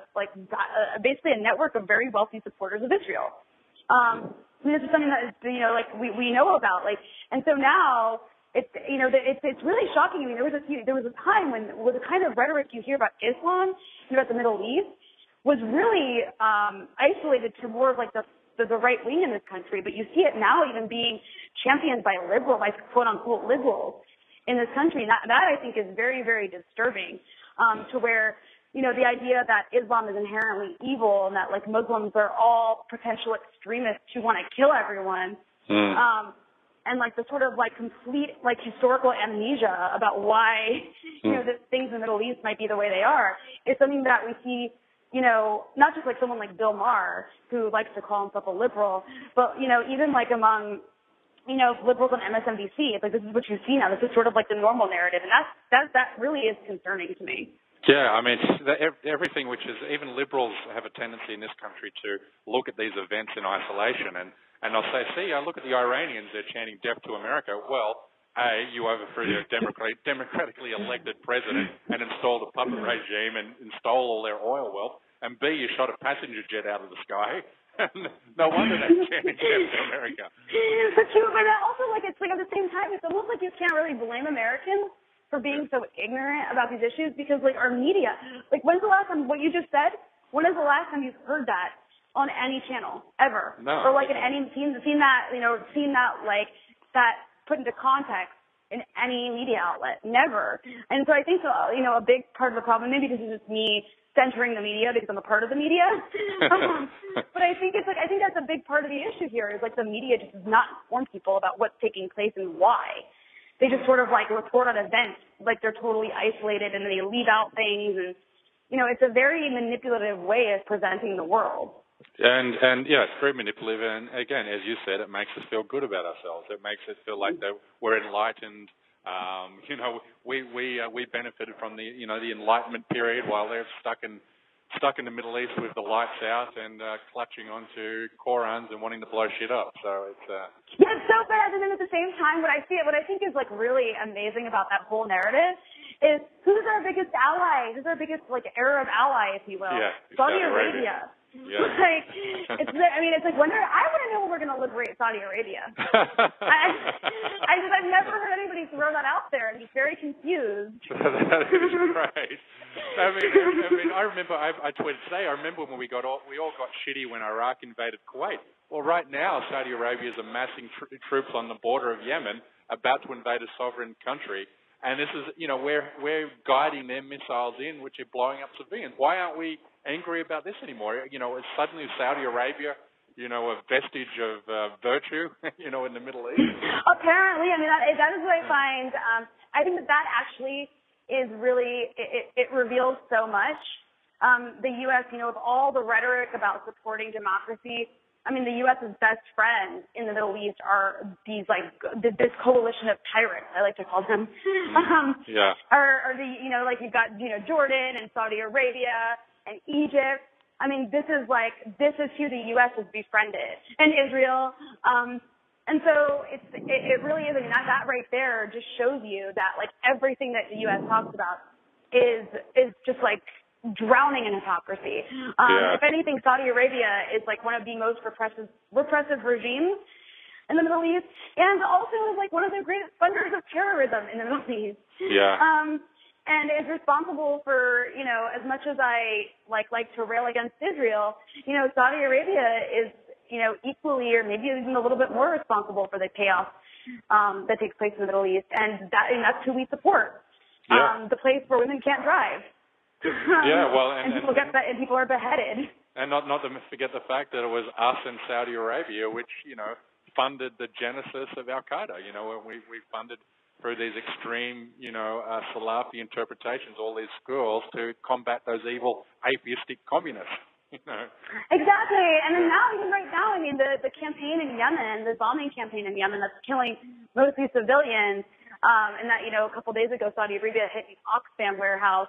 basically a network of very wealthy supporters of Israel. I mean, this is something that is, we know about, like, and so now it's really shocking. I mean, there was a time when the kind of rhetoric you hear about Islam, about the Middle East, was really isolated to more of like the right wing in this country, but you see it now even being championed by quote unquote liberals in this country. And that I think is very, very disturbing, to where, the idea that Islam is inherently evil and that like Muslims are all potential extremists who want to kill everyone. And like the sort of like complete like historical amnesia about why, the things in the Middle East might be the way they are is something that we see, not just like someone like Bill Maher, who likes to call himself a liberal, but, even like among, liberals on MSNBC, it's like, this is what you see now. This is sort of like the normal narrative. And that really is concerning to me. Yeah, I mean, everything which is, even liberals have a tendency in this country to look at these events in isolation and they'll say, see, look at the Iranians, they're chanting death to America. Well, A, you overthrew their democratically elected president and installed a puppet regime and stole all their oil wealth. And B, you shot a passenger jet out of the sky. No wonder they're chanting death to America. But also, like, it's like at the same time, it's almost like you can't really blame Americans for being so ignorant about these issues because, like, our media, like, when's the last time, what you just said, when is the last time you've heard that on any channel, ever? No. Or, like, seen that, like, that put into context in any media outlet. Never. And so I think, a big part of the problem, maybe this is just me centering the media because I'm a part of the media, but I think that's a big part of the issue here is like the media just does not inform people about what's taking place and why. They just sort of like report on events like they're totally isolated and they leave out things and, it's a very manipulative way of presenting the world. And yeah, it's very manipulative. And again, as you said, it makes us feel good about ourselves. It makes us feel like that we're enlightened. We benefited from the Enlightenment period while they're stuck in the Middle East with the lights out and clutching onto Korans and wanting to blow shit up. So it's yeah, it's so bad. And then at the same time, what I think is like really amazing about that whole narrative is who's our biggest ally? Who's our biggest like Arab ally, if you will? Yeah, Saudi Arabia. Yeah. Like, it's like I want to know when we're going to liberate Saudi Arabia. I've never heard anybody throw that out there, and he's very confused. That is great. I remember, I tweeted today, I remember when we all got shitty when Iraq invaded Kuwait. Well, right now, Saudi Arabia is amassing troops on the border of Yemen, about to invade a sovereign country. And this is, we're guiding their missiles in, which are blowing up civilians. Why aren't we angry about this anymore? Is suddenly Saudi Arabia, a vestige of virtue, in the Middle East? Apparently, that is what I find. I think that actually is really, it reveals so much. The U.S., with all the rhetoric about supporting democracy, the U.S.'s best friends in the Middle East are these, this coalition of tyrants, I like to call them. Are the, you've got, Jordan and Saudi Arabia and Egypt. This is who the U.S. has befriended, and Israel. And so it really is, that right there just shows you that, everything that the U.S. talks about is just, drowning in hypocrisy. If anything, Saudi Arabia is one of the most repressive regimes in the Middle East, and also is one of the greatest funders of terrorism in the Middle East. And is responsible for, as much as I like to rail against Israel, Saudi Arabia is, equally or maybe even a little bit more responsible for the chaos that takes place in the Middle East, and that's who we support. The place where women can't drive. And people are beheaded. And not to forget the fact that it was us and Saudi Arabia which, funded the genesis of Al Qaeda. We funded through these extreme, Salafi interpretations, all these schools to combat those evil atheistic communists. Exactly. And then now, even right now, the campaign in Yemen, the bombing campaign in Yemen that's killing mostly civilians, and that, a couple days ago, Saudi Arabia hit an Oxfam warehouse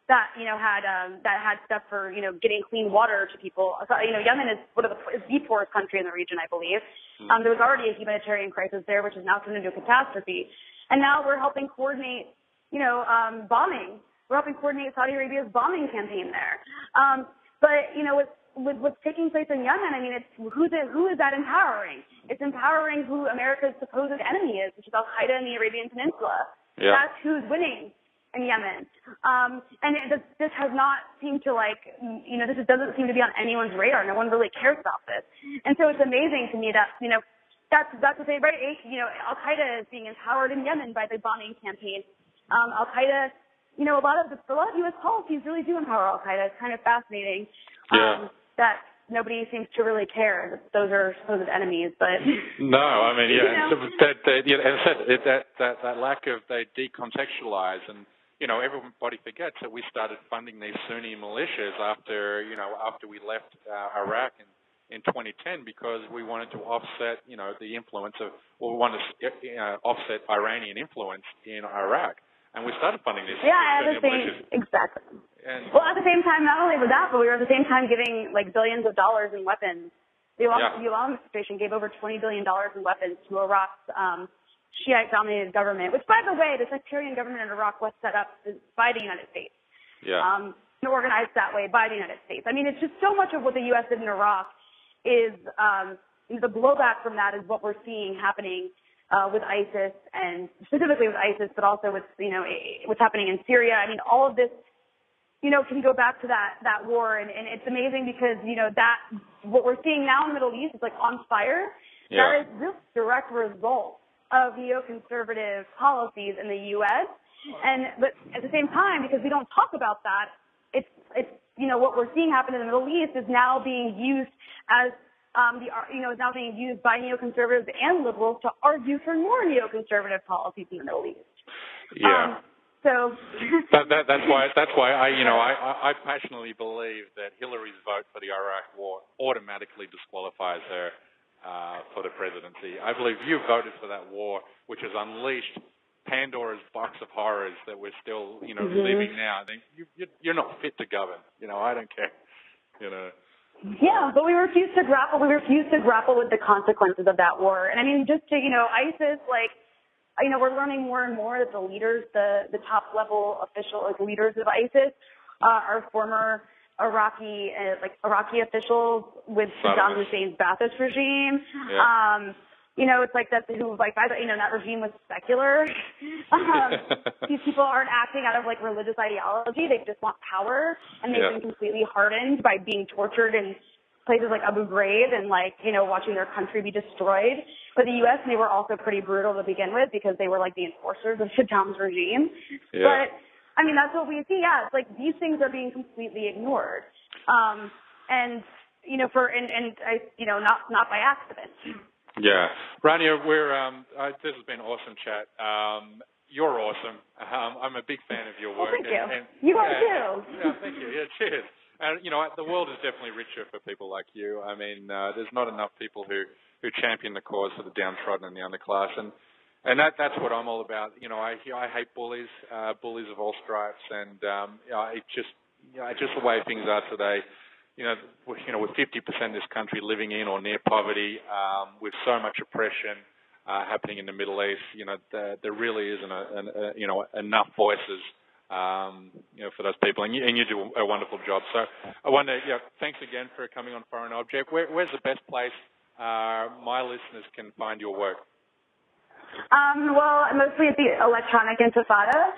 that, had stuff for, getting clean water to people. So, Yemen is the poorest country in the region, I believe. There was already a humanitarian crisis there, which has now turned into a catastrophe. And now we're helping coordinate, bombing. We're helping coordinate Saudi Arabia's bombing campaign there. But, with what's taking place in Yemen, it's who is that empowering? It's empowering who America's supposed enemy is, which is Al Qaeda in the Arabian Peninsula. That's who's winning in Yemen. And this has not seemed to this doesn't seem to be on anyone's radar. No one really cares about this. And so it's amazing to me that, that's what they, right? Al Qaeda is being empowered in Yemen by the bombing campaign. Al Qaeda, a lot of U.S. policies really do empower Al Qaeda. It's kind of fascinating. That nobody seems to really care that those are supposed enemies, but no, that lack of, they decontextualize, and everybody forgets that we started funding these Sunni militias after we left Iraq in 2010 because we wanted to offset the influence of, we wanted to offset Iranian influence in Iraq. And we started funding these. Militias. Exactly. At the same time, not only with that, but we were at the same time giving billions of dollars in weapons. The Obama administration gave over $20 billion in weapons to Iraq's Shiite-dominated government, which, by the way, the sectarian government in Iraq was set up by the United States. Organized that way by the United States. It's just so much of what the U.S. did in Iraq is the blowback from that is what we're seeing happening with ISIS, and specifically with ISIS, but also with, what's happening in Syria. All of this, can go back to that war, and it's amazing because, that what we're seeing now in the Middle East is on fire. That is this direct result of neoconservative policies in the U.S. But at the same time, because we don't talk about that, it's what we're seeing happen in the Middle East is now being used as is now being used by neoconservatives and liberals to argue for more neoconservative policies in the Middle East. So that's why I passionately believe that Hillary's vote for the Iraq war automatically disqualifies her for the presidency. I believe you voted for that war, which has unleashed Pandora's box of horrors that we're still living now. I think you're not fit to govern. I don't care. Yeah, but we refuse to grapple with the consequences of that war. And just to, ISIS, we're learning more and more that the leaders, the top level leaders of ISIS, are former Iraqi officials with Saddam Hussein's Ba'athist regime. it's like that that regime was secular. These people aren't acting out of like religious ideology. They just want power, and they've been completely hardened by being tortured in places like Abu Ghraib and watching their country be destroyed. But the U.S., they were also pretty brutal to begin with because they were like the enforcers of Saddam's regime. Yeah. But I mean, that's what we see. Yeah, it's like these things are being completely ignored, and not by accident. Yeah, Rania, this has been an awesome chat. You're awesome. I'm a big fan of your work. Thank you. You are too. Yeah, thank you. Yeah, cheers. And the world is definitely richer for people like you. I mean, there's not enough people who champion the cause for the downtrodden and the underclass, and that's what I'm all about. I hate bullies of all stripes, and just the way things are today. With 50% of this country living in or near poverty, with so much oppression happening in the Middle East, there really isn't enough voices, for those people, and you do a wonderful job. So I wonder, thanks again for coming on Foreign Object. Where's the best place my listeners can find your work? Well, mostly at the Electronic Intifada,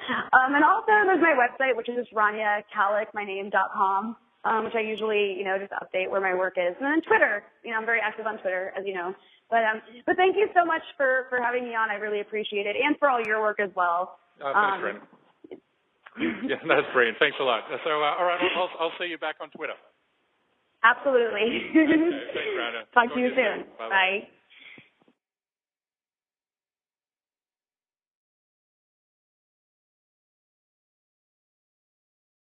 and also there's my website, which is RaniaKhalek.com. Which I usually, just update where my work is. And then Twitter, I'm very active on Twitter, as you know. But thank you so much for having me on. I really appreciate it, and for all your work as well. Thanks, Ren. Yeah, that's brilliant. Thanks a lot. So, all right, I'll see you back on Twitter. Absolutely. Okay, thanks, Rania. Talk to you soon. Bye-bye. Bye.